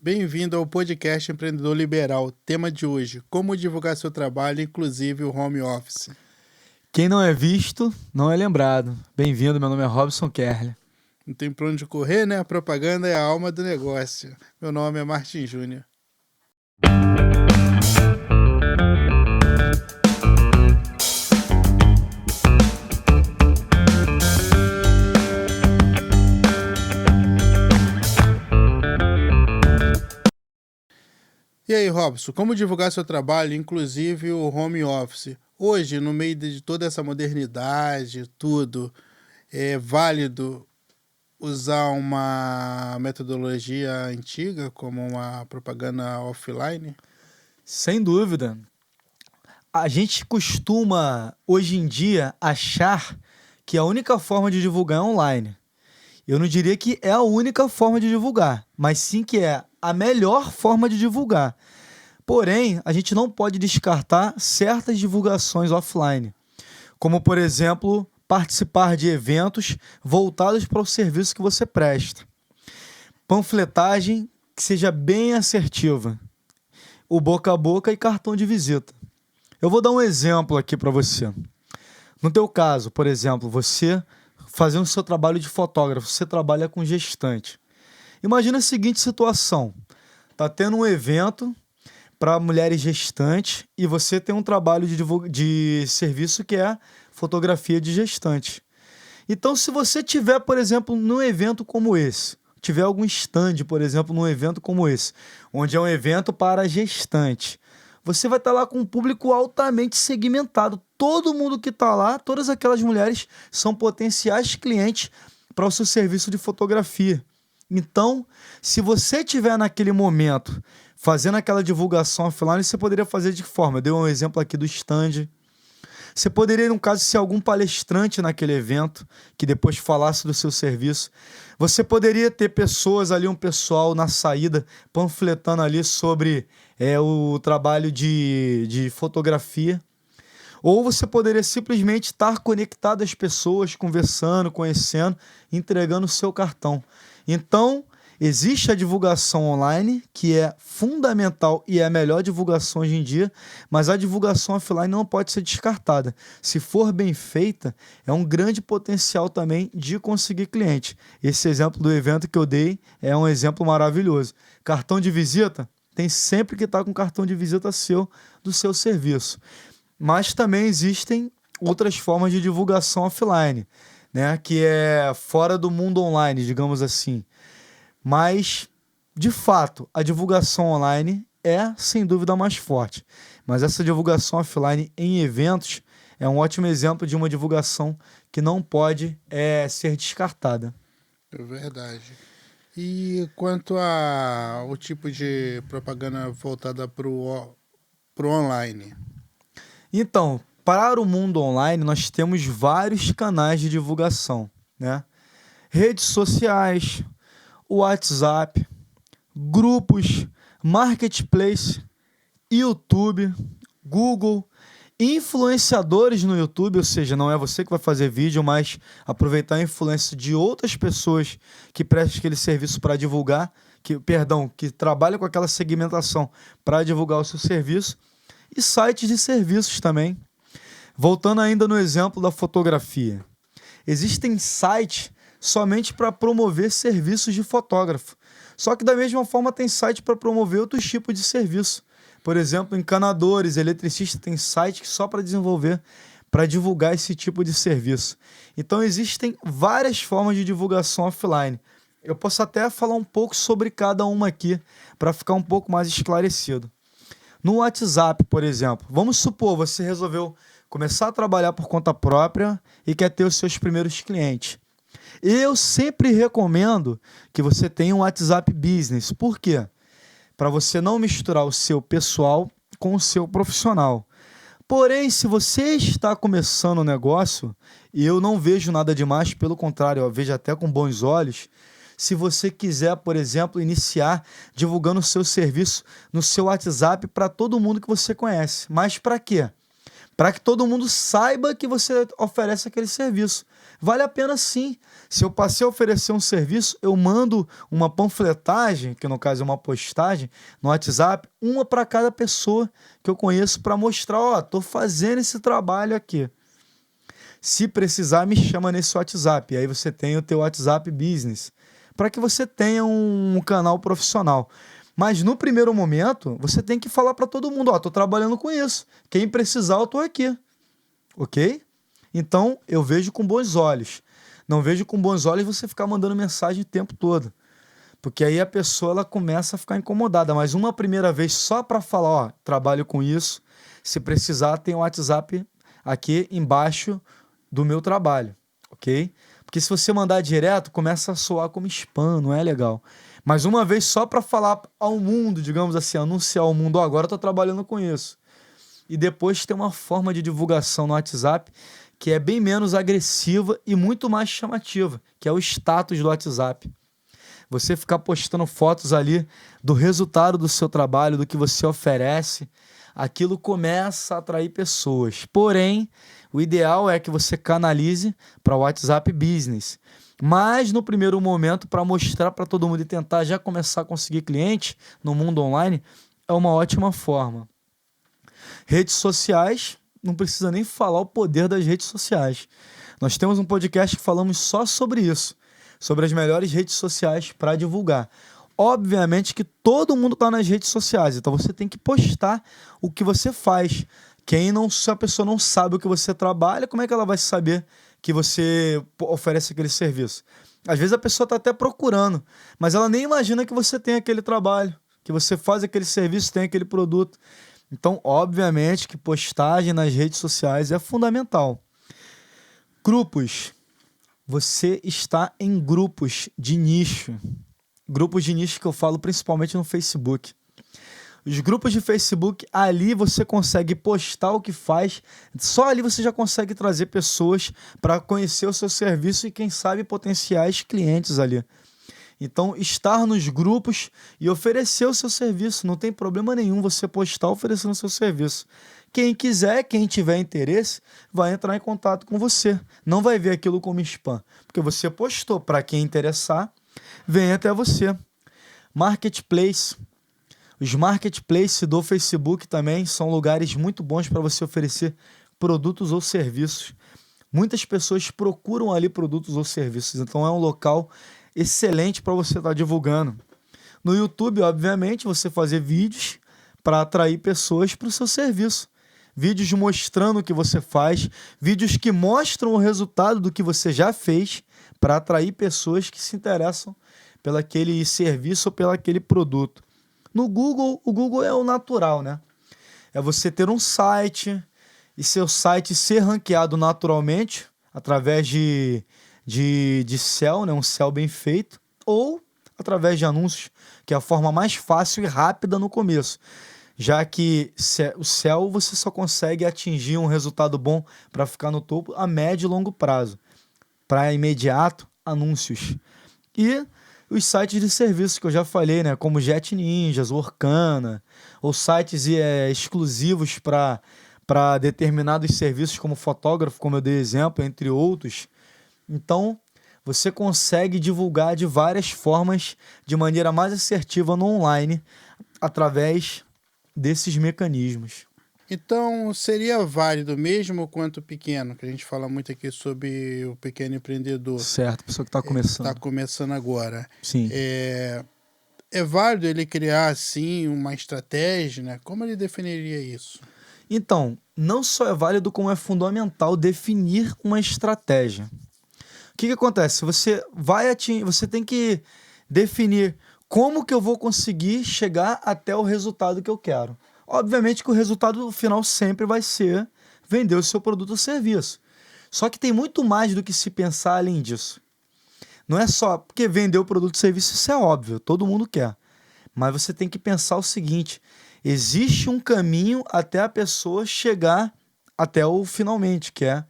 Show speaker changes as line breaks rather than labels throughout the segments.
Bem-vindo ao podcast Empreendedor Liberal. Tema de hoje: como divulgar seu trabalho, inclusive o home office.
Quem não é visto, não é lembrado. Bem-vindo, meu nome é Robson Kerle.
Não tem pra onde correr, né? A propaganda é a alma do negócio. Meu nome é Martin Júnior. E aí, Robson, como divulgar seu trabalho, inclusive o home office? Hoje, no meio de toda essa modernidade, tudo, é válido usar uma metodologia antiga, como uma propaganda offline?
Sem dúvida. A gente costuma, hoje em dia, achar que a única forma de divulgar é online. Eu não diria que é a única forma de divulgar, mas sim que é a melhor forma de divulgar. Porém, a gente não pode descartar certas divulgações offline, como, por exemplo, participar de eventos voltados para o serviço que você presta. Panfletagem que seja bem assertiva. O boca a boca e cartão de visita. Eu vou dar um exemplo aqui para você. No teu caso, por exemplo, você fazendo o seu trabalho de fotógrafo, você trabalha com gestante. Imagina a seguinte situação. Tá tendo um evento para mulheres gestantes e você tem um trabalho de serviço que é fotografia de gestante. Então, se você tiver, por exemplo, num evento como esse, tiver algum stand, por exemplo, num evento como esse, onde é um evento para gestante, você vai estar lá com um público altamente segmentado. Todo mundo que está lá, todas aquelas mulheres são potenciais clientes para o seu serviço de fotografia. Então, se você estiver naquele momento fazendo aquela divulgação offline, você poderia fazer de que forma? Eu dei um exemplo aqui do stand. Você poderia, no caso, ser algum palestrante naquele evento, que depois falasse do seu serviço. Você poderia ter pessoas ali, um pessoal na saída, panfletando ali sobre o trabalho de fotografia. Ou você poderia simplesmente estar conectado às pessoas, conversando, conhecendo, entregando o seu cartão. Então, existe a divulgação online, que é fundamental e é a melhor divulgação hoje em dia, mas a divulgação offline não pode ser descartada. Se for bem feita, é um grande potencial também de conseguir cliente. Esse exemplo do evento que eu dei é um exemplo maravilhoso. Cartão de visita, tem sempre que estar com cartão de visita seu do seu serviço. Mas também existem outras formas de divulgação offline, né? Que é fora do mundo online, digamos assim. Mas, de fato, a divulgação online é, sem dúvida, mais forte. Mas essa divulgação offline em eventos é um ótimo exemplo de uma divulgação que não pode ser descartada.
É verdade. E quanto ao tipo de propaganda voltada para o online?
Então, para o mundo online, nós temos vários canais de divulgação, né? Redes sociais, WhatsApp, grupos, marketplace, YouTube, Google, influenciadores no YouTube, ou seja, não é você que vai fazer vídeo, mas aproveitar a influência de outras pessoas que prestam aquele serviço para divulgar, que trabalham com aquela segmentação para divulgar o seu serviço, e sites de serviços também. Voltando ainda no exemplo da fotografia. Existem sites somente para promover serviços de fotógrafo. Só que da mesma forma tem site para promover outros tipos de serviço. Por exemplo, encanadores, eletricistas têm site só para desenvolver, para divulgar esse tipo de serviço. Então existem várias formas de divulgação offline. Eu posso até falar um pouco sobre cada uma aqui, para ficar um pouco mais esclarecido. No WhatsApp, por exemplo, vamos supor, você resolveu começar a trabalhar por conta própria e quer ter os seus primeiros clientes. Eu sempre recomendo que você tenha um WhatsApp Business. Por quê? Para você não misturar o seu pessoal com o seu profissional. Porém, se você está começando um negócio, e eu não vejo nada demais, pelo contrário, eu vejo até com bons olhos, se você quiser, por exemplo, iniciar divulgando o seu serviço no seu WhatsApp para todo mundo que você conhece. Mas para quê? para que todo mundo saiba que você oferece aquele serviço. Vale a pena sim. Se eu passei a oferecer um serviço, eu mando uma panfletagem, que no caso é uma postagem, no WhatsApp, uma para cada pessoa que eu conheço para mostrar, ó, tô fazendo esse trabalho aqui. Se precisar, me chama nesse WhatsApp. E aí você tem o teu WhatsApp Business, para que você tenha um canal profissional. Mas no primeiro momento, você tem que falar para todo mundo, ó, tô trabalhando com isso. Quem precisar, eu tô aqui. Ok? Então, eu vejo com bons olhos. Não vejo com bons olhos você ficar mandando mensagem o tempo todo. Porque aí a pessoa ela começa a ficar incomodada. Mas uma primeira vez só para falar, ó, trabalho com isso. Se precisar, tem o WhatsApp aqui embaixo do meu trabalho. Ok? Porque se você mandar direto, começa a soar como spam, não é legal. Mas uma vez só para falar ao mundo, digamos assim, anunciar ao mundo, ó, agora eu tô trabalhando com isso. E depois tem uma forma de divulgação no WhatsApp que é bem menos agressiva e muito mais chamativa, que é o status do WhatsApp. Você ficar postando fotos ali do resultado do seu trabalho, do que você oferece, aquilo começa a atrair pessoas. Porém, o ideal é que você canalize para o WhatsApp Business. Mas no primeiro momento, para mostrar para todo mundo e tentar já começar a conseguir cliente no mundo online, é uma ótima forma. Redes sociais, não precisa nem falar o poder das redes sociais. Nós temos um podcast que falamos só sobre isso, sobre as melhores redes sociais para divulgar. Obviamente que todo mundo está nas redes sociais, então você tem que postar o que você faz. Se a pessoa não sabe o que você trabalha, como é que ela vai saber que você oferece aquele serviço? Às vezes a pessoa está até procurando, mas ela nem imagina que você tem aquele trabalho, que você faz aquele serviço, tem aquele produto. Então, obviamente que postagem nas redes sociais é fundamental. Grupos. Você está em grupos de nicho. Grupos de nicho que eu falo principalmente no Facebook. Os grupos de Facebook, ali você consegue postar o que faz. Só ali você já consegue trazer pessoas para conhecer o seu serviço e, quem sabe, potenciais clientes ali. Então, estar nos grupos e oferecer o seu serviço. Não tem problema nenhum você postar oferecendo o seu serviço. Quem quiser, quem tiver interesse, vai entrar em contato com você. Não vai ver aquilo como spam, porque você postou. Para quem interessar, vem até você. Marketplace. Os marketplaces do Facebook também são lugares muito bons para você oferecer produtos ou serviços. Muitas pessoas procuram ali produtos ou serviços, então é um local excelente para você estar divulgando. No YouTube, obviamente, você fazer vídeos para atrair pessoas para o seu serviço. Vídeos mostrando o que você faz, vídeos que mostram o resultado do que você já fez para atrair pessoas que se interessam pelo aquele serviço ou pelo aquele produto. No Google, o Google é o natural, né? É você ter um site e seu site ser ranqueado naturalmente através de SEO, né? Um SEO bem feito, ou através de anúncios, que é a forma mais fácil e rápida no começo, já que o SEO você só consegue atingir um resultado bom para ficar no topo a médio e longo prazo. Para imediato, anúncios. E os sites de serviços que eu já falei, né? Como Jet Ninjas, Workana, ou sites exclusivos para determinados serviços, como fotógrafo, como eu dei exemplo, entre outros. Então, você consegue divulgar de várias formas, de maneira mais assertiva no online, através desses mecanismos.
Então, seria válido mesmo quanto pequeno, que a gente fala muito aqui sobre o pequeno empreendedor.
Certo, pessoa que está começando.
Está começando agora.
Sim.
É válido ele criar, assim, uma estratégia, né? Como ele definiria isso?
Então, não só é válido, como é fundamental definir uma estratégia. O que acontece? Você tem que definir como que eu vou conseguir chegar até o resultado que eu quero. Obviamente que o resultado final sempre vai ser vender o seu produto ou serviço. Só que tem muito mais do que se pensar além disso. Não é só porque vender o produto ou serviço, isso é óbvio, todo mundo quer. Mas você tem que pensar o seguinte: existe um caminho até a pessoa chegar até o finalmente, que é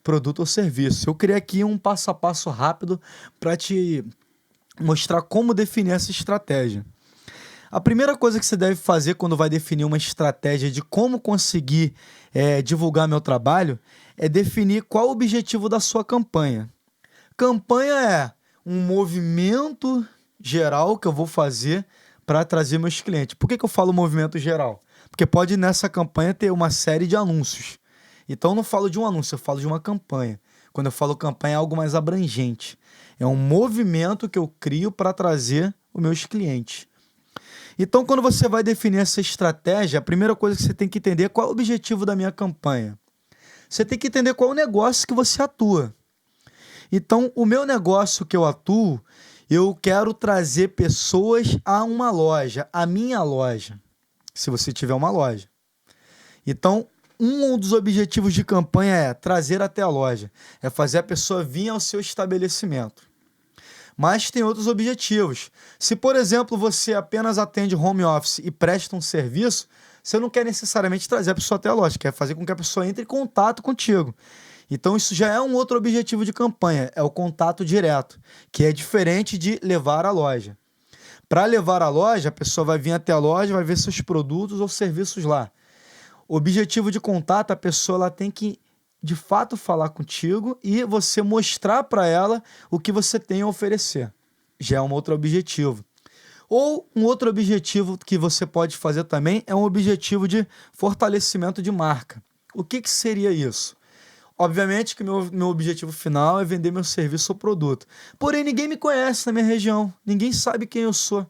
produto ou serviço. Eu criei aqui um passo a passo rápido para te mostrar como definir essa estratégia. A primeira coisa que você deve fazer quando vai definir uma estratégia de como conseguir divulgar meu trabalho é definir qual o objetivo da sua campanha. Campanha é um movimento geral que eu vou fazer para trazer meus clientes. Por que eu falo movimento geral? Porque pode nessa campanha ter uma série de anúncios. Então eu não falo de um anúncio, eu falo de uma campanha. Quando eu falo campanha é algo mais abrangente. É um movimento que eu crio para trazer os meus clientes. Então, quando você vai definir essa estratégia, a primeira coisa que você tem que entender é qual é o objetivo da minha campanha. Você tem que entender qual é o negócio que você atua. Então, o meu negócio que eu atuo, eu quero trazer pessoas a uma loja, a minha loja, se você tiver uma loja. Então, um dos objetivos de campanha é trazer até a loja, é fazer a pessoa vir ao seu estabelecimento. Mas tem outros objetivos. Se, por exemplo, você apenas atende home office e presta um serviço, você não quer necessariamente trazer a pessoa até a loja, quer fazer com que a pessoa entre em contato contigo. Então, isso já é um outro objetivo de campanha, é o contato direto, que é diferente de levar à loja. Para levar à loja, a pessoa vai vir até a loja, vai ver seus produtos ou serviços lá. O objetivo de contato, a pessoa ela tem que, de fato, falar contigo e você mostrar para ela o que você tem a oferecer. Já é um outro objetivo. Ou um outro objetivo que você pode fazer também é um objetivo de fortalecimento de marca. O que seria isso? Obviamente que meu objetivo final é vender meu serviço ou produto. Porém, ninguém me conhece na minha região. Ninguém sabe quem eu sou.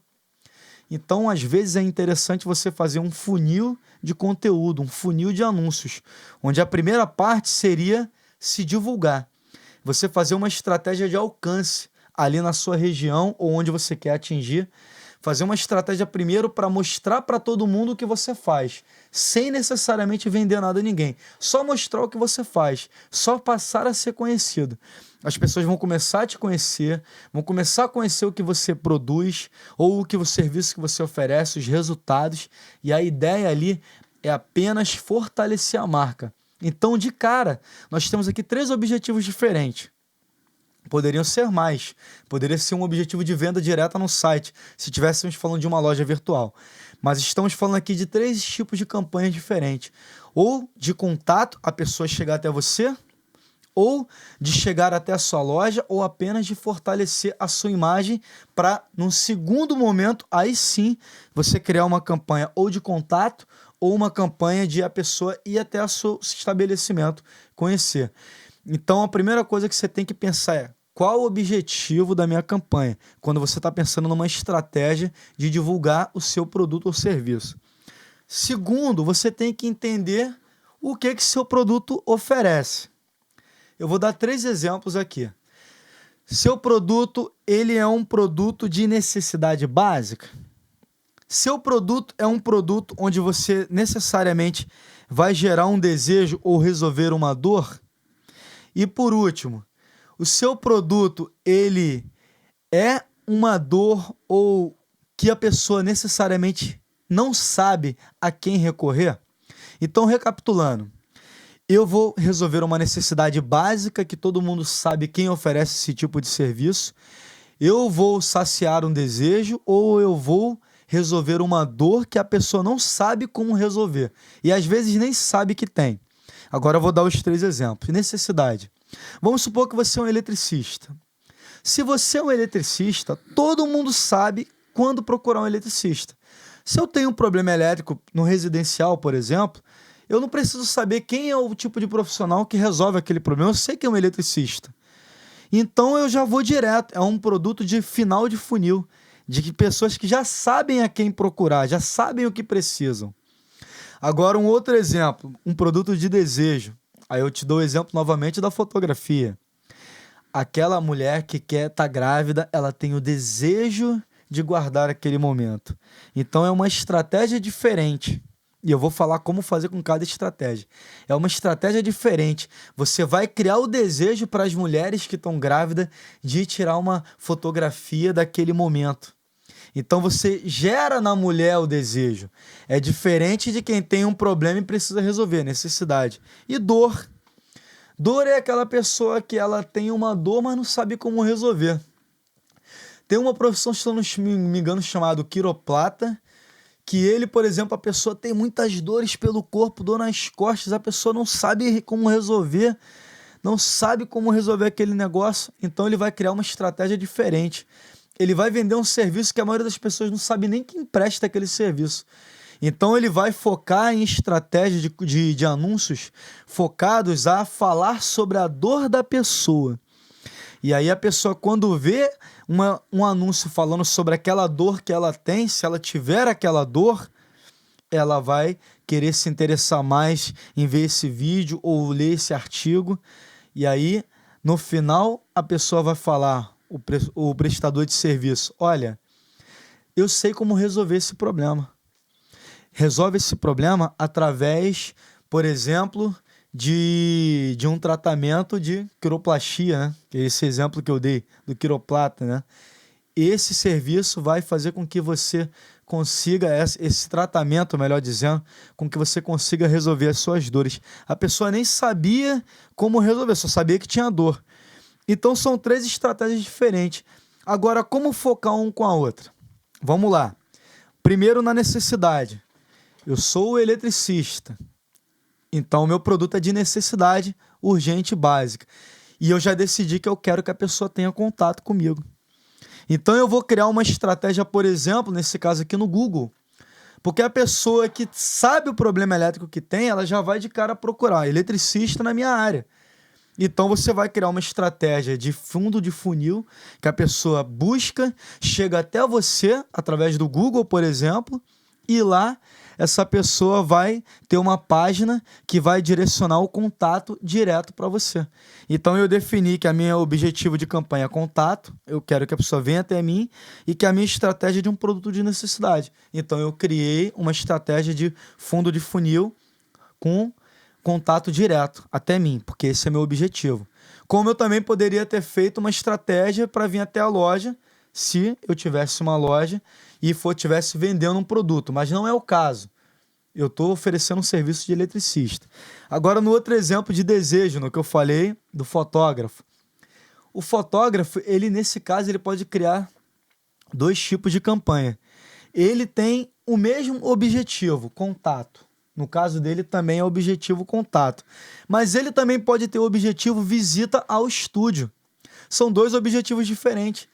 Então, às vezes, é interessante você fazer um funil de conteúdo, um funil de anúncios, onde a primeira parte seria se divulgar. Você fazer uma estratégia de alcance ali na sua região ou onde você quer atingir. Fazer uma estratégia primeiro para mostrar para todo mundo o que você faz, sem necessariamente vender nada a ninguém. Só mostrar o que você faz, só passar a ser conhecido. As pessoas vão começar a te conhecer, vão começar a conhecer o que você produz ou o serviço que você oferece, os resultados. E a ideia ali é apenas fortalecer a marca. Então, de cara, nós temos aqui 3 objetivos diferentes. Poderiam ser mais. Poderia ser um objetivo de venda direta no site, se estivéssemos falando de uma loja virtual. Mas estamos falando aqui de 3 tipos de campanhas diferentes. Ou de contato, a pessoa chegar até você, ou de chegar até a sua loja, ou apenas de fortalecer a sua imagem para, num segundo momento, aí sim, você criar uma campanha ou de contato, ou uma campanha de a pessoa ir até o seu estabelecimento conhecer. Então, a primeira coisa que você tem que pensar é qual o objetivo da minha campanha, quando você está pensando numa estratégia de divulgar o seu produto ou serviço. Segundo, você tem que entender o que seu produto oferece. Eu vou dar 3 exemplos aqui. Seu produto, ele é um produto de necessidade básica? Seu produto é um produto onde você necessariamente vai gerar um desejo ou resolver uma dor? E por último, o seu produto, ele é uma dor ou que a pessoa necessariamente não sabe a quem recorrer? Então, recapitulando, eu vou resolver uma necessidade básica que todo mundo sabe quem oferece esse tipo de serviço. Eu vou saciar um desejo ou eu vou resolver uma dor que a pessoa não sabe como resolver e às vezes nem sabe que tem. Agora eu vou dar os 3 exemplos. Necessidade. Vamos supor que você é um eletricista. Se você é um eletricista, todo mundo sabe quando procurar um eletricista. Se eu tenho um problema elétrico no residencial, por exemplo, eu não preciso saber quem é o tipo de profissional que resolve aquele problema. Eu sei que é um eletricista. Então eu já vou direto. É um produto de final de funil, de pessoas que já sabem a quem procurar, já sabem o que precisam. Agora um outro exemplo, um produto de desejo. Aí eu te dou o exemplo novamente da fotografia. Aquela mulher que quer estar grávida, ela tem o desejo de guardar aquele momento. Então é uma estratégia diferente. E eu vou falar como fazer com cada estratégia. É uma estratégia diferente. Você vai criar o desejo para as mulheres que estão grávidas de tirar uma fotografia daquele momento. Então você gera na mulher o desejo. É diferente de quem tem um problema e precisa resolver, necessidade. E dor. Dor é aquela pessoa que ela tem uma dor, mas não sabe como resolver. Tem uma profissão, se não me engano, chamada quiroplata, que ele, por exemplo, a pessoa tem muitas dores pelo corpo, dor nas costas, a pessoa não sabe como resolver, não sabe como resolver aquele negócio, então ele vai criar uma estratégia diferente. Ele vai vender um serviço que a maioria das pessoas não sabe nem quem presta aquele serviço. Então ele vai focar em estratégia de anúncios focados a falar sobre a dor da pessoa. E aí a pessoa, quando vê um anúncio falando sobre aquela dor que ela tem, se ela tiver aquela dor, ela vai querer se interessar mais em ver esse vídeo ou ler esse artigo. E aí, no final, a pessoa vai falar, o prestador de serviço, olha, eu sei como resolver esse problema. Resolve esse problema através, por exemplo, de um tratamento de quiroplastia, né? Que é esse exemplo que eu dei do quiroprata, né? Esse serviço vai fazer com que você consiga, esse tratamento, melhor dizendo, com que você consiga resolver as suas dores. A pessoa nem sabia como resolver, só sabia que tinha dor. Então são 3 estratégias diferentes. Agora, como focar um com a outra? Vamos lá. Primeiro, na necessidade. Eu sou eletricista, então o meu produto é de necessidade urgente e básica. E eu já decidi que eu quero que a pessoa tenha contato comigo. Então eu vou criar uma estratégia, por exemplo, nesse caso aqui no Google, porque a pessoa que sabe o problema elétrico que tem, ela já vai de cara procurar eletricista na minha área. Então você vai criar uma estratégia de fundo de funil, que a pessoa busca, chega até você através do Google, por exemplo, e lá essa pessoa vai ter uma página que vai direcionar o contato direto para você. Então eu defini que a minha objetivo de campanha é contato, eu quero que a pessoa venha até mim e que a minha estratégia é de um produto de necessidade. Então eu criei uma estratégia de fundo de funil com contato direto até mim, porque esse é meu objetivo. Como eu também poderia ter feito uma estratégia para vir até a loja, se eu tivesse uma loja e estivesse vendendo um produto, mas não é o caso. Eu estou oferecendo um serviço de eletricista. Agora, no outro exemplo de desejo, no que eu falei do fotógrafo. O fotógrafo, ele nesse caso, ele pode criar 2 tipos de campanha. Ele tem o mesmo objetivo, contato. No caso dele também é o objetivo contato. Mas ele também pode ter o objetivo visita ao estúdio. São 2 objetivos diferentes.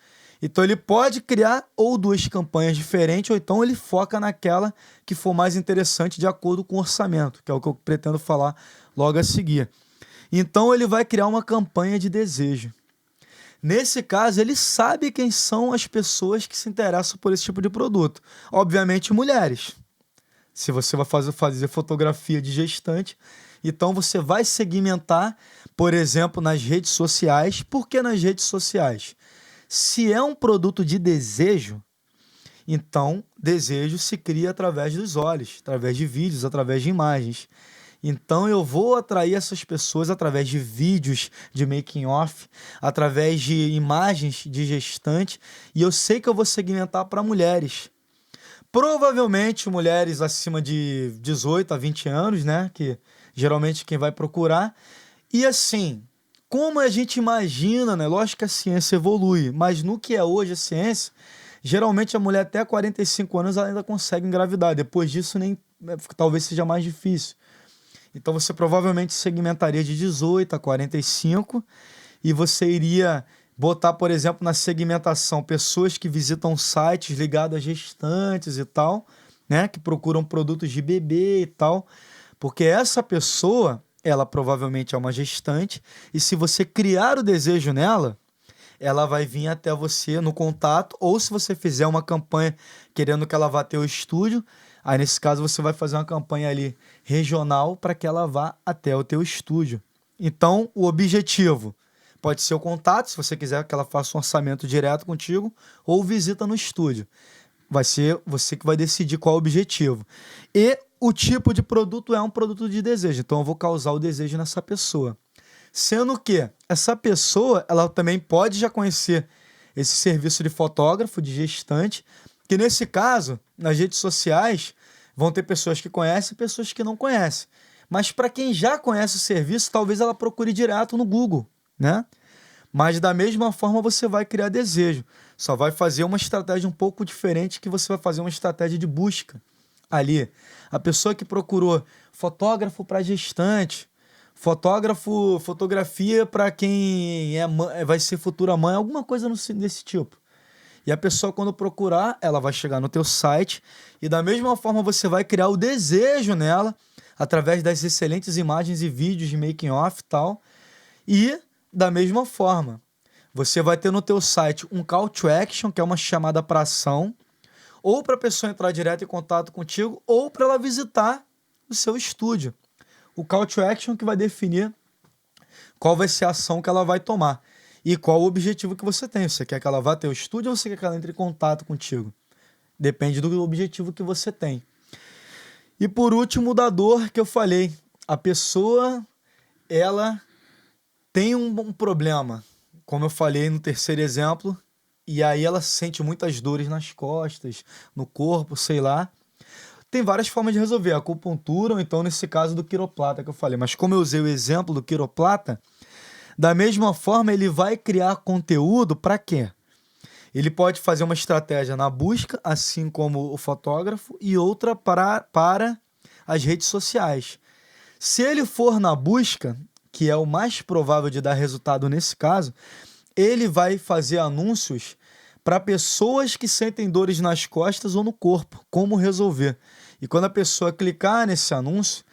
Então ele pode criar ou 2 campanhas diferentes, ou então ele foca naquela que for mais interessante de acordo com o orçamento, que é o que eu pretendo falar logo a seguir. Então ele vai criar uma campanha de desejo. Nesse caso, ele sabe quem são as pessoas que se interessam por esse tipo de produto. Obviamente, mulheres. Se você vai fazer fotografia de gestante, então você vai segmentar, por exemplo, nas redes sociais. Por que nas redes sociais? Se é um produto de desejo, então desejo se cria através dos olhos, através de vídeos, através de imagens. Então eu vou atrair essas pessoas através de vídeos de making off, através de imagens de gestante, e eu sei que eu vou segmentar para mulheres. Provavelmente mulheres acima de 18 a 20 anos, né? Que geralmente quem vai procurar. E assim, como a gente imagina, né? Lógico que a ciência evolui, mas no que é hoje a ciência, geralmente a mulher até 45 anos ela ainda consegue engravidar. Depois disso, talvez seja mais difícil. Então você provavelmente segmentaria de 18 a 45 e você iria botar, por exemplo, na segmentação pessoas que visitam sites ligados a gestantes e tal, né? Que procuram produtos de bebê e tal, porque essa pessoa, ela provavelmente é uma gestante, e se você criar o desejo nela, ela vai vir até você no contato, ou se você fizer uma campanha querendo que ela vá até o estúdio, aí nesse caso você vai fazer uma campanha ali regional para que ela vá até o teu estúdio. Então, o objetivo pode ser o contato, se você quiser que ela faça um orçamento direto contigo, ou visita no estúdio. Vai ser você que vai decidir qual é o objetivo. E o tipo de produto é um produto de desejo. Então eu vou causar o desejo nessa pessoa. Sendo que essa pessoa, ela também pode já conhecer esse serviço de fotógrafo, de gestante, que nesse caso, nas redes sociais, vão ter pessoas que conhecem e pessoas que não conhecem. Mas para quem já conhece o serviço, talvez ela procure direto no Google, né? Mas da mesma forma você vai criar desejo. Só vai fazer uma estratégia um pouco diferente, que você vai fazer uma estratégia de busca. ali. A pessoa que procurou fotógrafo para gestante, fotografia para quem vai ser futura mãe, alguma coisa desse tipo. E a pessoa, quando procurar, ela vai chegar no teu site e da mesma forma você vai criar o desejo nela através das excelentes imagens e vídeos de making off e tal. E da mesma forma, você vai ter no teu site um call to action, que é uma chamada para ação, ou para a pessoa entrar direto em contato contigo, ou para ela visitar o seu estúdio. O call to action que vai definir qual vai ser a ação que ela vai tomar. E qual o objetivo que você tem. Você quer que ela vá até o estúdio ou você quer que ela entre em contato contigo? Depende do objetivo que você tem. E por último, da dor que eu falei. A pessoa, ela tem um problema. Como eu falei no terceiro exemplo. E aí ela sente muitas dores nas costas, no corpo, sei lá. Tem várias formas de resolver. A acupuntura ou então nesse caso do quiroplata que eu falei. Mas como eu usei o exemplo do quiroplata, da mesma forma, ele vai criar conteúdo para quê? Ele pode fazer uma estratégia na busca, assim como o fotógrafo, e outra para as redes sociais. Se ele for na busca, que é o mais provável de dar resultado nesse caso, ele vai fazer anúncios para pessoas que sentem dores nas costas ou no corpo, como resolver. E quando a pessoa clicar nesse anúncio,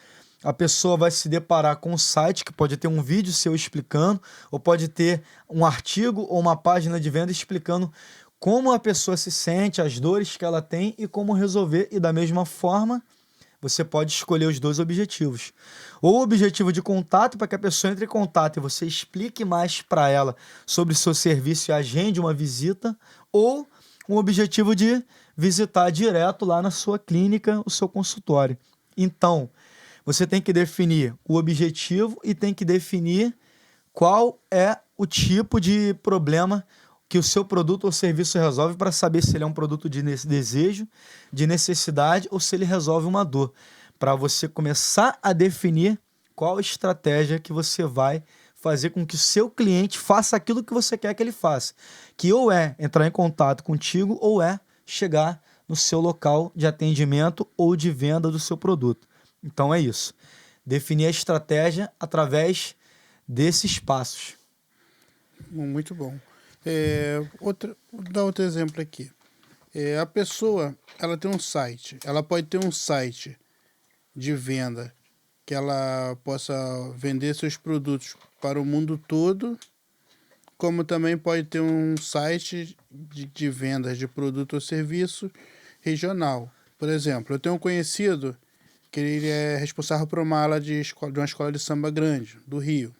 a pessoa vai se deparar com um site que pode ter um vídeo seu explicando, ou pode ter um artigo ou uma página de venda explicando como a pessoa se sente, as dores que ela tem e como resolver. E da mesma forma, você pode escolher os dois objetivos. Ou o objetivo de contato, para que a pessoa entre em contato e você explique mais para ela sobre o seu serviço e agende uma visita, ou um objetivo de visitar direto lá na sua clínica, o seu consultório. Então, você tem que definir o objetivo e tem que definir qual é o tipo de problema que o seu produto ou serviço resolve para saber se ele é um produto de desejo, de necessidade ou se ele resolve uma dor. Para você começar a definir qual estratégia que você vai fazer com que o seu cliente faça aquilo que você quer que ele faça. Que ou é entrar em contato contigo ou é chegar no seu local de atendimento ou de venda do seu produto. Então é isso. Definir a estratégia através desses passos.
Muito bom. Vou dar outro exemplo aqui. A pessoa, ela tem um site. Ela pode ter um site de venda que ela possa vender seus produtos para o mundo todo, como também pode ter um site de vendas de produto ou serviço regional. Por exemplo, eu tenho um conhecido que ele é responsável por uma ala de uma escola de samba grande, do Rio.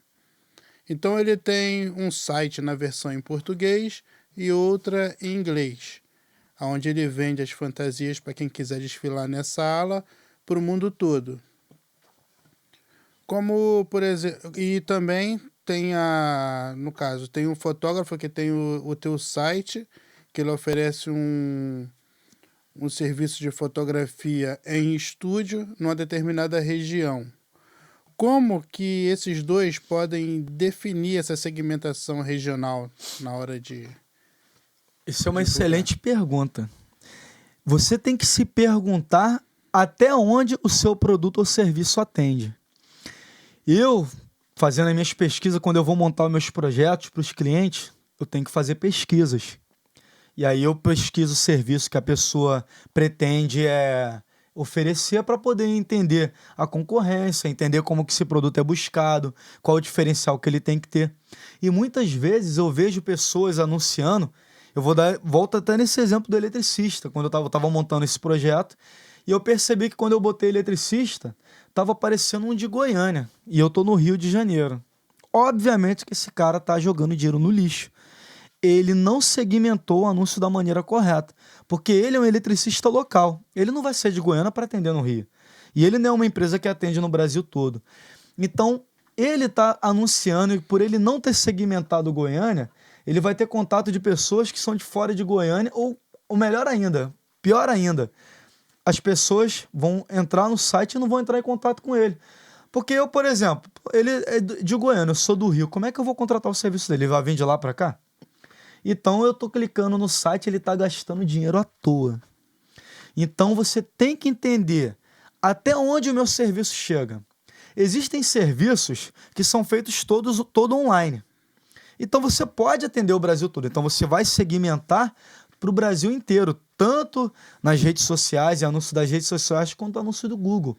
Então ele tem um site na versão em português e outra em inglês, onde ele vende as fantasias para quem quiser desfilar nessa ala para o mundo todo. Como, por exemplo, e também tem no caso, tem um fotógrafo que tem o teu site, que ele oferece um serviço de fotografia em estúdio numa determinada região. Como que esses dois podem definir essa segmentação regional na hora de...
Isso é uma excelente pergunta. Você tem que se perguntar até onde o seu produto ou serviço atende. Eu, fazendo as minhas pesquisas, quando eu vou montar os meus projetos para os clientes, eu tenho que fazer pesquisas. E aí eu pesquiso o serviço que a pessoa pretende oferecer para poder entender a concorrência, entender como que esse produto é buscado, qual o diferencial que ele tem que ter. E muitas vezes eu vejo pessoas anunciando, volto até nesse exemplo do eletricista, quando eu estava montando esse projeto, e eu percebi que quando eu botei eletricista, estava aparecendo um de Goiânia, e eu estou no Rio de Janeiro. Obviamente que esse cara está jogando dinheiro no lixo. Ele não segmentou o anúncio da maneira correta, porque ele é um eletricista local. Ele não vai ser de Goiânia para atender no Rio. E ele não é uma empresa que atende no Brasil todo. Então, ele está anunciando, e por ele não ter segmentado Goiânia, ele vai ter contato de pessoas que são de fora de Goiânia, ou melhor ainda, pior ainda, as pessoas vão entrar no site e não vão entrar em contato com ele. Porque eu, por exemplo, ele é de Goiânia, eu sou do Rio, como é que eu vou contratar o serviço dele? Ele vai vir de lá para cá? Então eu tô clicando no site, ele tá gastando dinheiro à toa. Então você tem que entender até onde o meu serviço chega. Existem serviços que são feitos todo online. Então você pode atender o Brasil todo. Então você vai segmentar para o Brasil inteiro, tanto nas redes sociais e anúncio das redes sociais, quanto anúncio do Google.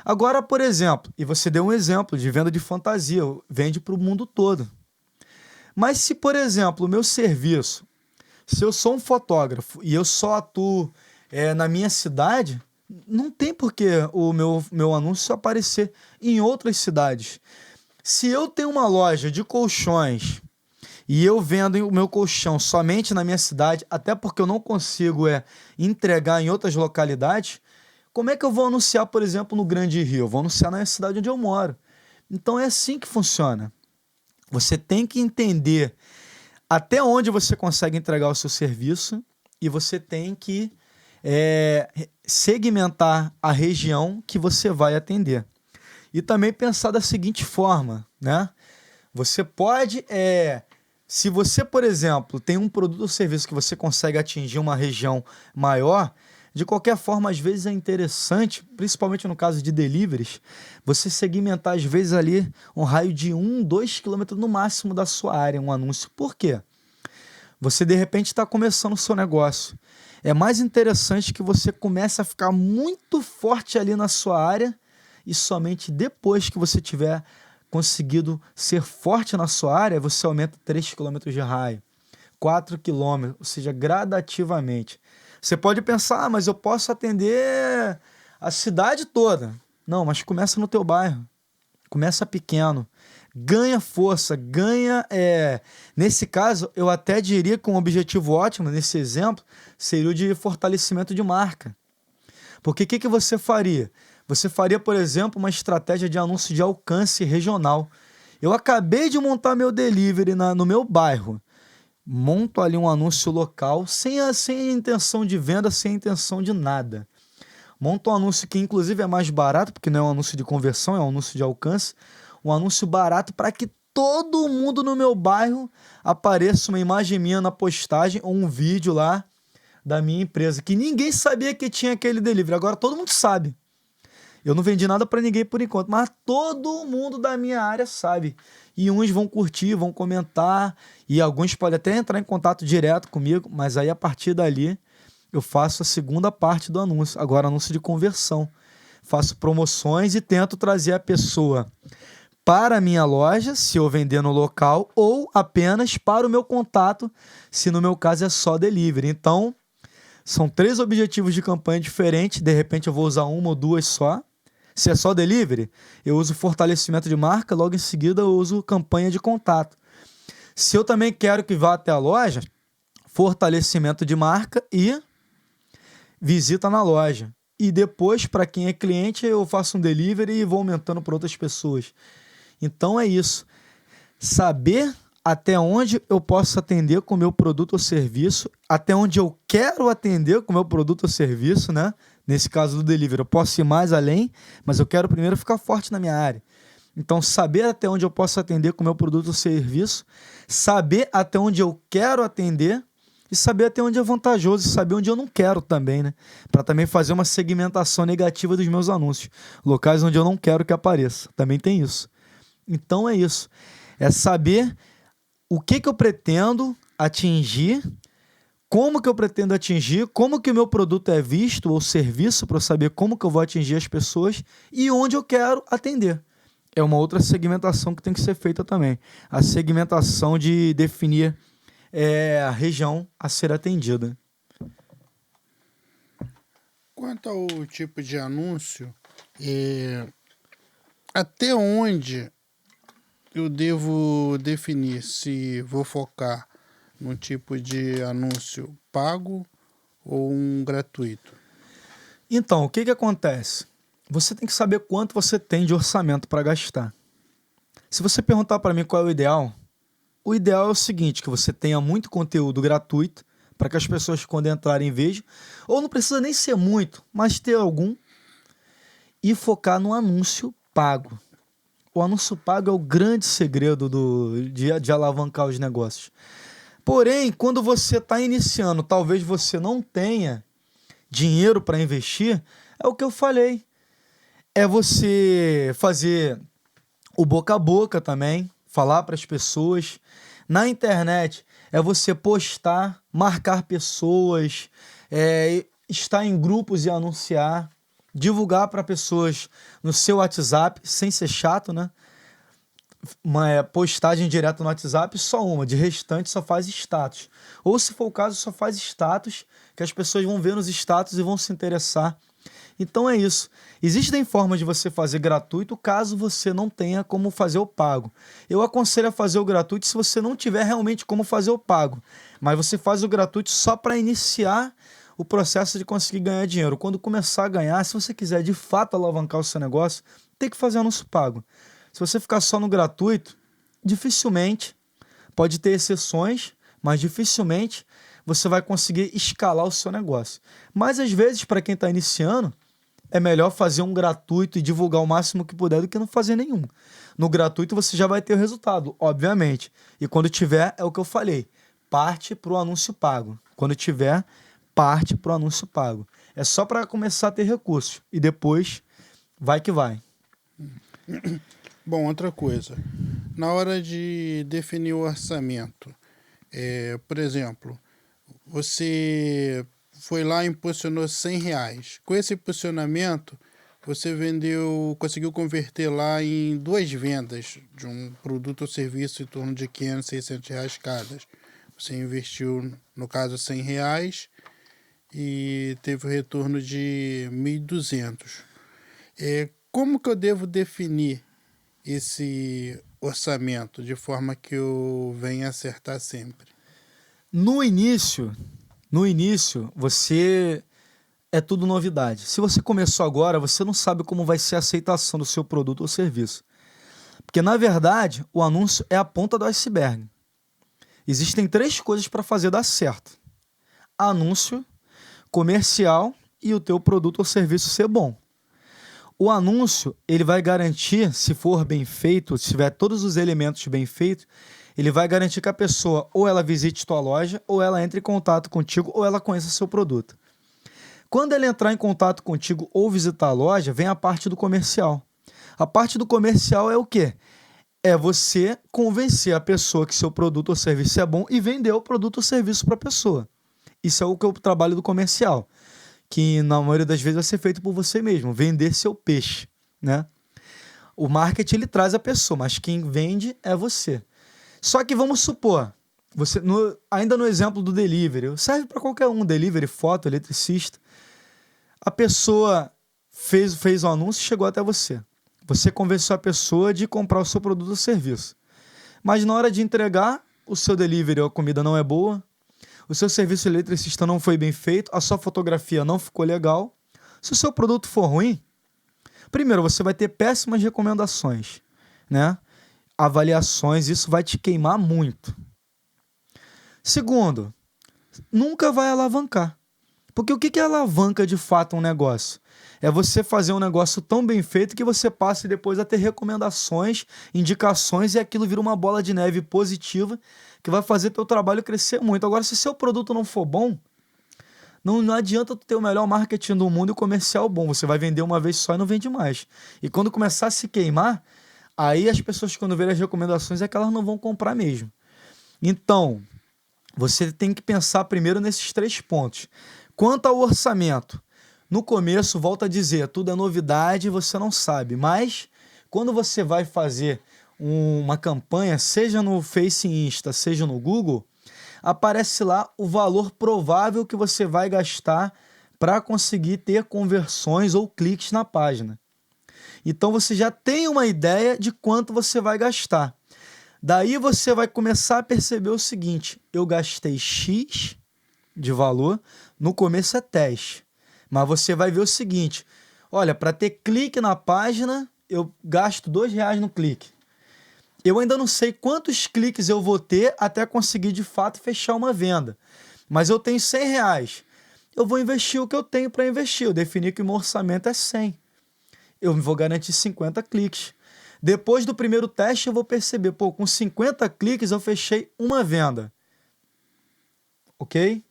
Agora, por exemplo, e você deu um exemplo de venda de fantasia, vende para o mundo todo. Mas se, por exemplo, o meu serviço, se eu sou um fotógrafo e eu só atuo na minha cidade, não tem por que o meu anúncio aparecer em outras cidades. Se eu tenho uma loja de colchões e eu vendo o meu colchão somente na minha cidade, até porque eu não consigo entregar em outras localidades, como é que eu vou anunciar, por exemplo, no Grande Rio? Eu vou anunciar na cidade onde eu moro. Então é assim que funciona. Você tem que entender até onde você consegue entregar o seu serviço e você tem que segmentar a região que você vai atender. E também pensar da seguinte forma, né? Você pode, se você, por exemplo, tem um produto ou serviço que você consegue atingir uma região maior, de qualquer forma, às vezes é interessante, principalmente no caso de deliveries, você segmentar, às vezes, ali um raio de 1, 2 quilômetros no máximo da sua área, um anúncio. Por quê? Você, de repente, está começando o seu negócio. É mais interessante que você comece a ficar muito forte ali na sua área e somente depois que você tiver conseguido ser forte na sua área, você aumenta 3 quilômetros de raio, 4 quilômetros, ou seja, gradativamente. Você pode pensar, mas eu posso atender a cidade toda. Não, mas começa no teu bairro. Começa pequeno. Ganha força, ganha... Nesse caso, eu até diria que um objetivo ótimo, nesse exemplo, seria o de fortalecimento de marca. Porque o que você faria? Você faria, por exemplo, uma estratégia de anúncio de alcance regional. Eu acabei de montar meu delivery no meu bairro. Monto ali um anúncio local, sem a intenção de venda, sem a intenção de nada. Monto um anúncio que, inclusive, é mais barato, porque não é um anúncio de conversão, é um anúncio de alcance. Um anúncio barato para que todo mundo no meu bairro apareça uma imagem minha na postagem ou um vídeo lá da minha empresa, que ninguém sabia que tinha aquele delivery. Agora todo mundo sabe. Eu não vendi nada para ninguém por enquanto, mas todo mundo da minha área sabe. E uns vão curtir, vão comentar, e alguns podem até entrar em contato direto comigo, mas aí a partir dali eu faço a segunda parte do anúncio, agora anúncio de conversão. Faço promoções e tento trazer a pessoa para a minha loja, se eu vender no local, ou apenas para o meu contato, se no meu caso é só delivery. Então, são 3 objetivos de campanha diferentes, de repente eu vou usar uma ou 2 só. Se é só delivery, eu uso fortalecimento de marca, logo em seguida eu uso campanha de contato. Se eu também quero que vá até a loja, fortalecimento de marca e visita na loja. E depois, para quem é cliente, eu faço um delivery e vou aumentando para outras pessoas. Então é isso. Saber até onde eu posso atender com o meu produto ou serviço, até onde eu quero atender com o meu produto ou serviço, né? Nesse caso do delivery, eu posso ir mais além, mas eu quero primeiro ficar forte na minha área. Então, saber até onde eu posso atender com o meu produto ou serviço, saber até onde eu quero atender e saber até onde é vantajoso e saber onde eu não quero também, né? Para também fazer uma segmentação negativa dos meus anúncios. Locais onde eu não quero que apareça. Também tem isso. Então é isso. É saber o que eu pretendo atingir, como que eu pretendo atingir, como que o meu produto é visto ou serviço para eu saber como que eu vou atingir as pessoas e onde eu quero atender. É uma outra segmentação que tem que ser feita também. A segmentação de definir a região a ser atendida.
Quanto ao tipo de anúncio, até onde eu devo definir se vou focar num tipo de anúncio pago ou um gratuito?
Então, o que acontece? Você tem que saber quanto você tem de orçamento para gastar. Se você perguntar para mim qual é o ideal é o seguinte, que você tenha muito conteúdo gratuito para que as pessoas, quando entrarem, vejam, ou não precisa nem ser muito, mas ter algum, e focar no anúncio pago. O anúncio pago é o grande segredo de alavancar os negócios. Porém, quando você está iniciando, talvez você não tenha dinheiro para investir, é o que eu falei. É você fazer o boca a boca também, falar para as pessoas. Na internet, é você postar, marcar pessoas, estar em grupos e anunciar, divulgar para pessoas no seu WhatsApp, sem ser chato, né? Uma postagem direta no WhatsApp, só uma, de restante só faz status. Ou se for o caso, só faz status, que as pessoas vão ver nos status e vão se interessar. Então é isso. Existem formas de você fazer gratuito caso você não tenha como fazer o pago. Eu aconselho a fazer o gratuito se você não tiver realmente como fazer o pago. Mas você faz o gratuito só para iniciar o processo de conseguir ganhar dinheiro. Quando começar a ganhar, se você quiser de fato alavancar o seu negócio, tem que fazer anúncio pago. Se você ficar só no gratuito, dificilmente, pode ter exceções, mas dificilmente você vai conseguir escalar o seu negócio. Mas às vezes, para quem está iniciando, é melhor fazer um gratuito e divulgar o máximo que puder do que não fazer nenhum. No gratuito você já vai ter o resultado, obviamente. E quando tiver, é o que eu falei, parte para o anúncio pago. Quando tiver, parte para o anúncio pago. É só para começar a ter recursos. E depois, vai que vai.
Bom, outra coisa. Na hora de definir o orçamento, por exemplo, você foi lá e impulsionou R$ 100. Com esse impulsionamento, você conseguiu converter lá em 2 vendas de um produto ou serviço em torno de R$ 500, R$ 600 cada. Você investiu, no caso, R$ 100 e teve o retorno de 1.200. Como que eu devo definir esse orçamento de forma que eu venha acertar sempre?
No início, você é tudo novidade. Se você começou agora, você não sabe como vai ser a aceitação do seu produto ou serviço. Porque, na verdade, o anúncio é a ponta do iceberg. Existem 3 coisas para fazer dar certo: anúncio, comercial e o teu produto ou serviço ser bom. O anúncio, ele vai garantir, se for bem feito, se tiver todos os elementos bem feitos, ele vai garantir que a pessoa ou ela visite tua loja, ou ela entre em contato contigo, ou ela conheça seu produto. Quando ele entrar em contato contigo ou visitar a loja, vem a parte do comercial. A parte do comercial é o quê? É você convencer a pessoa que seu produto ou serviço é bom e vender o produto ou serviço para a pessoa. Isso é o que é o trabalho do comercial, que na maioria das vezes vai ser feito por você mesmo, vender seu peixe, né? O marketing ele traz a pessoa, mas quem vende é você. Só que vamos supor, ainda no exemplo do delivery, serve para qualquer um, delivery, foto, eletricista. A pessoa fez o anúncio e chegou até você. Você convenceu a pessoa de comprar o seu produto ou serviço. Mas na hora de entregar, o seu delivery, a comida não é boa, o seu serviço eletricista não foi bem feito, a sua fotografia não ficou legal. Se o seu produto for ruim, primeiro, você vai ter péssimas recomendações, né? Avaliações, isso vai te queimar muito. Segundo, nunca vai alavancar. Porque o que alavanca de fato um negócio? É você fazer um negócio tão bem feito que você passe depois a ter recomendações, indicações e aquilo vira uma bola de neve positiva que vai fazer teu trabalho crescer muito. Agora, se seu produto não for bom, não adianta tu ter o melhor marketing do mundo e o comercial bom. Você vai vender uma vez só e não vende mais. E quando começar a se queimar, aí as pessoas quando verem as recomendações é que elas não vão comprar mesmo. Então, você tem que pensar primeiro nesses 3 pontos. Quanto ao orçamento, no começo, volto a dizer, tudo é novidade, você não sabe. Mas, quando você vai fazer uma campanha, seja no Face e Insta, seja no Google, aparece lá o valor provável que você vai gastar para conseguir ter conversões ou cliques na página. Então, você já tem uma ideia de quanto você vai gastar. Daí, você vai começar a perceber o seguinte: eu gastei X de valor, no começo é teste. Mas você vai ver o seguinte: olha, para ter clique na página, eu gasto R$ 2 no clique. Eu ainda não sei quantos cliques eu vou ter até conseguir de fato fechar uma venda. Mas eu tenho R$ 100. Eu vou investir o que eu tenho para investir. Eu defini que o meu orçamento é 100. Eu vou garantir 50 cliques. Depois do primeiro teste, eu vou perceber, com 50 cliques eu fechei uma venda. Ok?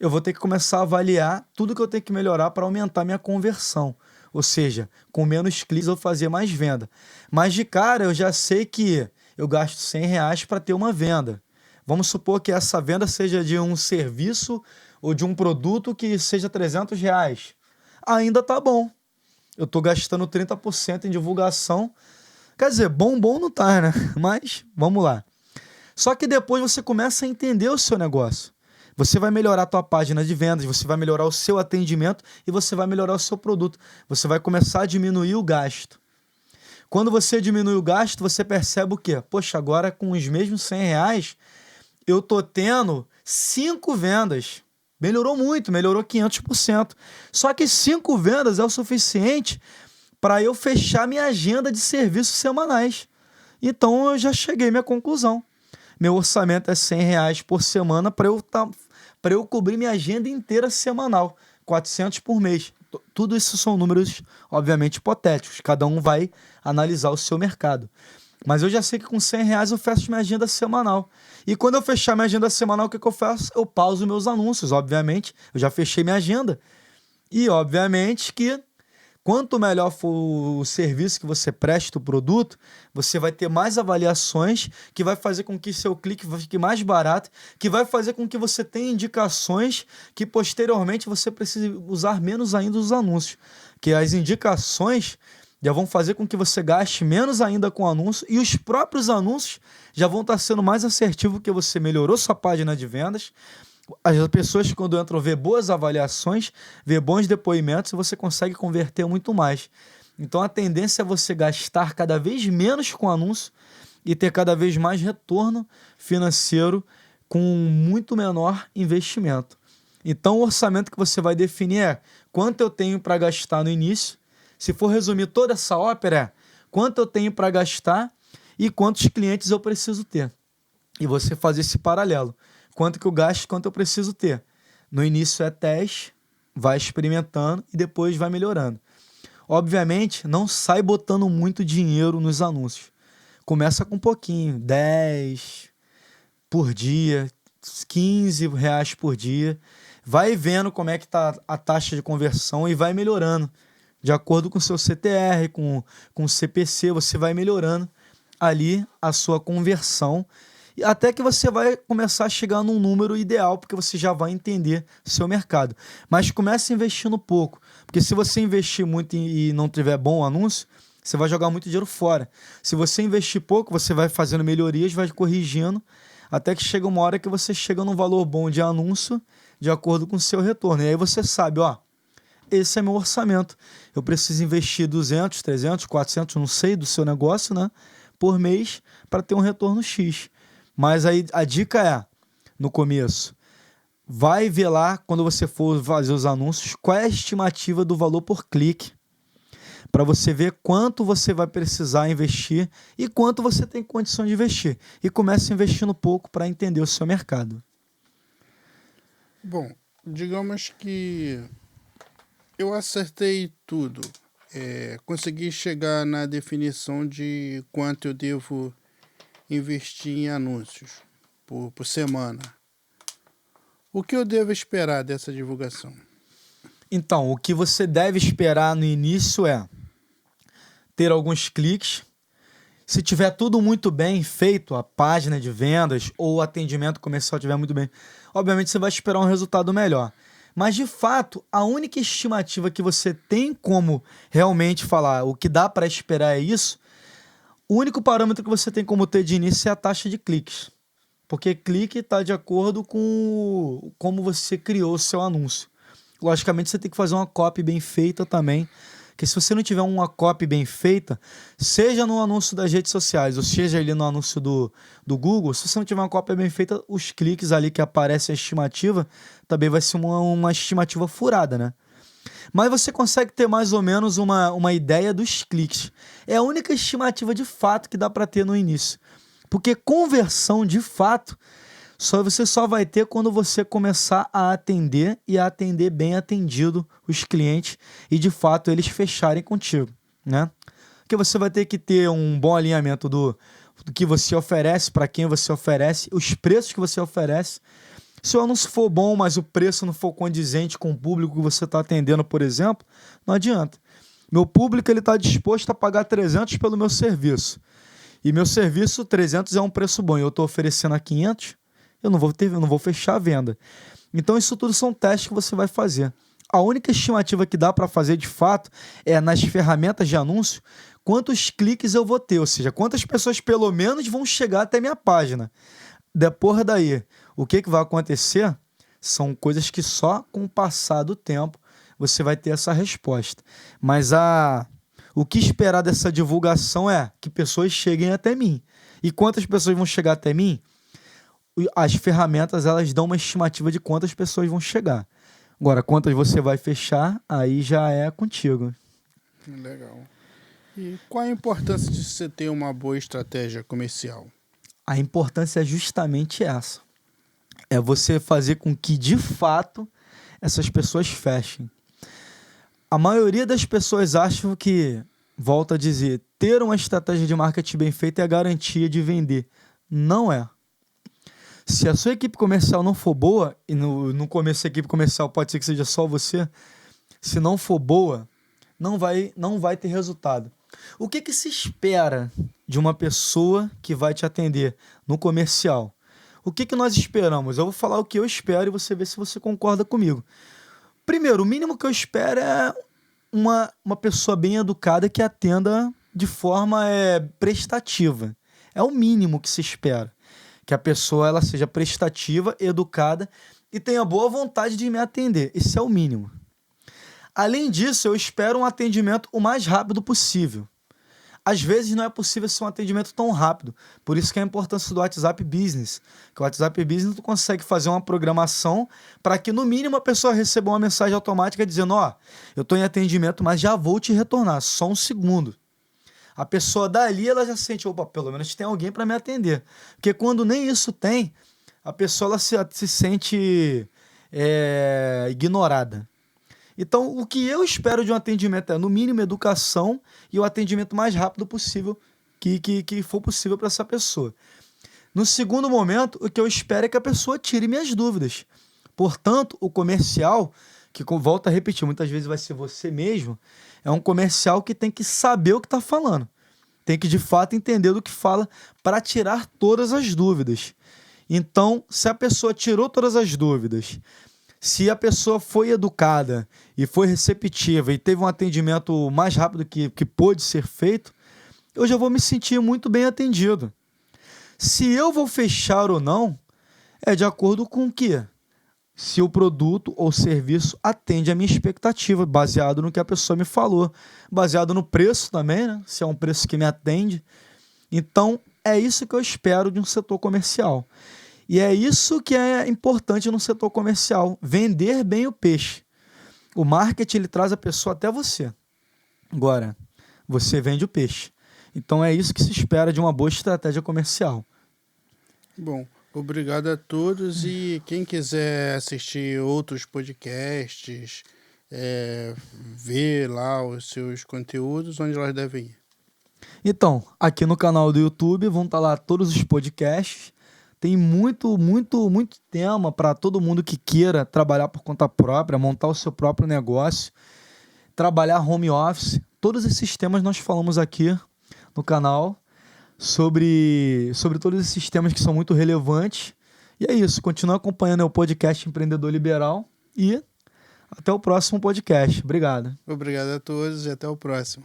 eu vou ter que começar a avaliar tudo que eu tenho que melhorar para aumentar minha conversão. Ou seja, com menos cliques eu fazer mais venda. Mas de cara eu já sei que eu gasto R$ 100 para ter uma venda. Vamos supor que essa venda seja de um serviço ou de um produto que seja R$ 300. Ainda tá bom. Eu estou gastando 30% em divulgação. Quer dizer, bom não tá, né? Mas vamos lá. Só que depois você começa a entender o seu negócio. Você vai melhorar a tua página de vendas, você vai melhorar o seu atendimento e você vai melhorar o seu produto. Você vai começar a diminuir o gasto. Quando você diminui o gasto, você percebe o quê? Poxa, agora com os mesmos R$ 100, eu tô tendo 5 vendas. Melhorou muito, melhorou 500%. Só que 5 vendas é o suficiente para eu fechar minha agenda de serviços semanais. Então eu já cheguei à minha conclusão. Meu orçamento é R$ 100 por semana para eu cobrir minha agenda inteira semanal, 400 por mês. Tudo isso são números, obviamente, hipotéticos. Cada um vai analisar o seu mercado. Mas eu já sei que com R$ 100 eu fecho minha agenda semanal. E quando eu fechar minha agenda semanal, o que eu faço? Eu pauso meus anúncios, obviamente. Eu já fechei minha agenda. E, obviamente, que quanto melhor for o serviço que você presta, o produto, você vai ter mais avaliações, que vai fazer com que seu clique fique mais barato, que vai fazer com que você tenha indicações que posteriormente você precise usar menos ainda os anúncios. Que as indicações já vão fazer com que você gaste menos ainda com anúncio e os próprios anúncios já vão estar sendo mais assertivos porque você melhorou sua página de vendas. As pessoas, quando entram, vê boas avaliações, vê bons depoimentos e você consegue converter muito mais. Então a tendência é você gastar cada vez menos com anúncio e ter cada vez mais retorno financeiro com muito menor investimento. Então o orçamento que você vai definir é quanto eu tenho para gastar no início. Se for resumir toda essa ópera, é quanto eu tenho para gastar e quantos clientes eu preciso ter. E você fazer esse paralelo. Quanto que eu gasto, quanto eu preciso ter. No início é teste, vai experimentando e depois vai melhorando. Obviamente, não sai botando muito dinheiro nos anúncios. Começa com um pouquinho, 10 por dia, R$ 15 por dia. Vai vendo como é que está a taxa de conversão e vai melhorando. De acordo com o seu CTR, com o CPC, você vai melhorando ali a sua conversão até que você vai começar a chegar num número ideal, porque você já vai entender o seu mercado. Mas comece investindo pouco, porque se você investir muito e não tiver bom anúncio, você vai jogar muito dinheiro fora. Se você investir pouco, você vai fazendo melhorias, vai corrigindo, até que chega uma hora que você chega num valor bom de anúncio, de acordo com o seu retorno. E aí você sabe, ó, esse é meu orçamento. Eu preciso investir 200, 300, 400, não sei, do seu negócio, né, por mês, para ter um retorno X. Mas aí a dica é, no começo, vai ver lá, quando você for fazer os anúncios, qual é a estimativa do valor por clique, para você ver quanto você vai precisar investir e quanto você tem condição de investir. E comece investindo pouco para entender o seu mercado.
Bom, digamos que eu acertei tudo. Consegui chegar na definição de quanto eu devo investir em anúncios por semana. O que eu devo esperar dessa divulgação?
Então, o que você deve esperar no início é ter alguns cliques. Se tiver tudo muito bem feito, a página de vendas ou o atendimento comercial estiver muito bem, obviamente você vai esperar um resultado melhor. Mas, de fato, a única estimativa que você tem como realmente falar o que dá para esperar é isso. O único parâmetro que você tem como ter de início é a taxa de cliques. Porque clique está de acordo com como você criou o seu anúncio. Logicamente, você tem que fazer uma copy bem feita também. Porque se você não tiver uma copy bem feita, seja no anúncio das redes sociais, ou seja ali no anúncio do Google, se você não tiver uma copy bem feita, os cliques ali que aparece a estimativa, também vai ser uma estimativa furada, né? Mas você consegue ter mais ou menos uma ideia dos cliques. É a única estimativa de fato que dá para ter no início. Porque conversão de fato, você só vai ter quando você começar a atender e a atender bem atendido os clientes e de fato eles fecharem contigo, né? Porque você vai ter que ter um bom alinhamento do que você oferece, para quem você oferece, os preços que você oferece. Se o anúncio for bom, mas o preço não for condizente com o público que você está atendendo, por exemplo, não adianta. Meu público está disposto a pagar 300 pelo meu serviço. E meu serviço, 300 é um preço bom. E eu estou oferecendo a 500, eu não vou fechar a venda. Então, isso tudo são testes que você vai fazer. A única estimativa que dá para fazer de fato é nas ferramentas de anúncio quantos cliques eu vou ter, ou seja, quantas pessoas pelo menos vão chegar até minha página. Depois daí, o que vai acontecer são coisas que só com o passar do tempo você vai ter essa resposta. Mas o que esperar dessa divulgação é que pessoas cheguem até mim. E quantas pessoas vão chegar até mim? As ferramentas elas dão uma estimativa de quantas pessoas vão chegar. Agora, quantas você vai fechar, aí já é contigo.
Legal. E qual a importância de você ter uma boa estratégia comercial?
A importância é justamente essa. É você fazer com que, de fato, essas pessoas fechem. A maioria das pessoas acham que, volto a dizer, ter uma estratégia de marketing bem feita é a garantia de vender. Não é. Se a sua equipe comercial não for boa, e no começo a equipe comercial pode ser que seja só você, se não for boa, não vai ter resultado. O que se espera de uma pessoa que vai te atender no comercial? O que nós esperamos? Eu vou falar o que eu espero e você vê se você concorda comigo. Primeiro, o mínimo que eu espero é uma pessoa bem educada que atenda de forma prestativa. É o mínimo que se espera. Que a pessoa ela seja prestativa, educada e tenha boa vontade de me atender. Isso é o mínimo. Além disso, eu espero um atendimento o mais rápido possível. Às vezes não é possível ser um atendimento tão rápido. Por isso que é a importância do WhatsApp Business. Que o WhatsApp Business tu consegue fazer uma programação para que no mínimo a pessoa receba uma mensagem automática dizendo eu estou em atendimento, mas já vou te retornar, só um segundo. A pessoa dali, ela já sente, pelo menos tem alguém para me atender. Porque quando nem isso tem, a pessoa ela se sente ignorada. Então, o que eu espero de um atendimento é, no mínimo, educação e o atendimento mais rápido possível que for possível para essa pessoa. No segundo momento, o que eu espero é que a pessoa tire minhas dúvidas. Portanto, o comercial, que volto a repetir, muitas vezes vai ser você mesmo, é um comercial que tem que saber o que está falando. Tem que, de fato, entender do que fala para tirar todas as dúvidas. Então, se a pessoa tirou todas as dúvidas, se a pessoa foi educada e foi receptiva e teve um atendimento mais rápido que pôde ser feito, eu já vou me sentir muito bem atendido. Se eu vou fechar ou não, é de acordo com o quê? Se o produto ou serviço atende à minha expectativa, baseado no que a pessoa me falou, baseado no preço também, né? Se é um preço que me atende. Então, é isso que eu espero de um setor comercial. E é isso que é importante no setor comercial, vender bem o peixe. O marketing ele traz a pessoa até você. Agora, você vende o peixe. Então, é isso que se espera de uma boa estratégia comercial.
Bom, obrigado a todos e quem quiser assistir outros podcasts, ver lá os seus conteúdos, onde elas devem ir?
Então, aqui no canal do YouTube vão estar lá todos os podcasts. Tem muito tema para todo mundo que queira trabalhar por conta própria, montar o seu próprio negócio, trabalhar home office. Todos esses temas nós falamos aqui no canal sobre todos esses temas que são muito relevantes. E é isso, continua acompanhando o podcast Empreendedor Liberal e até o próximo podcast. Obrigado.
Obrigado a todos e até o próximo.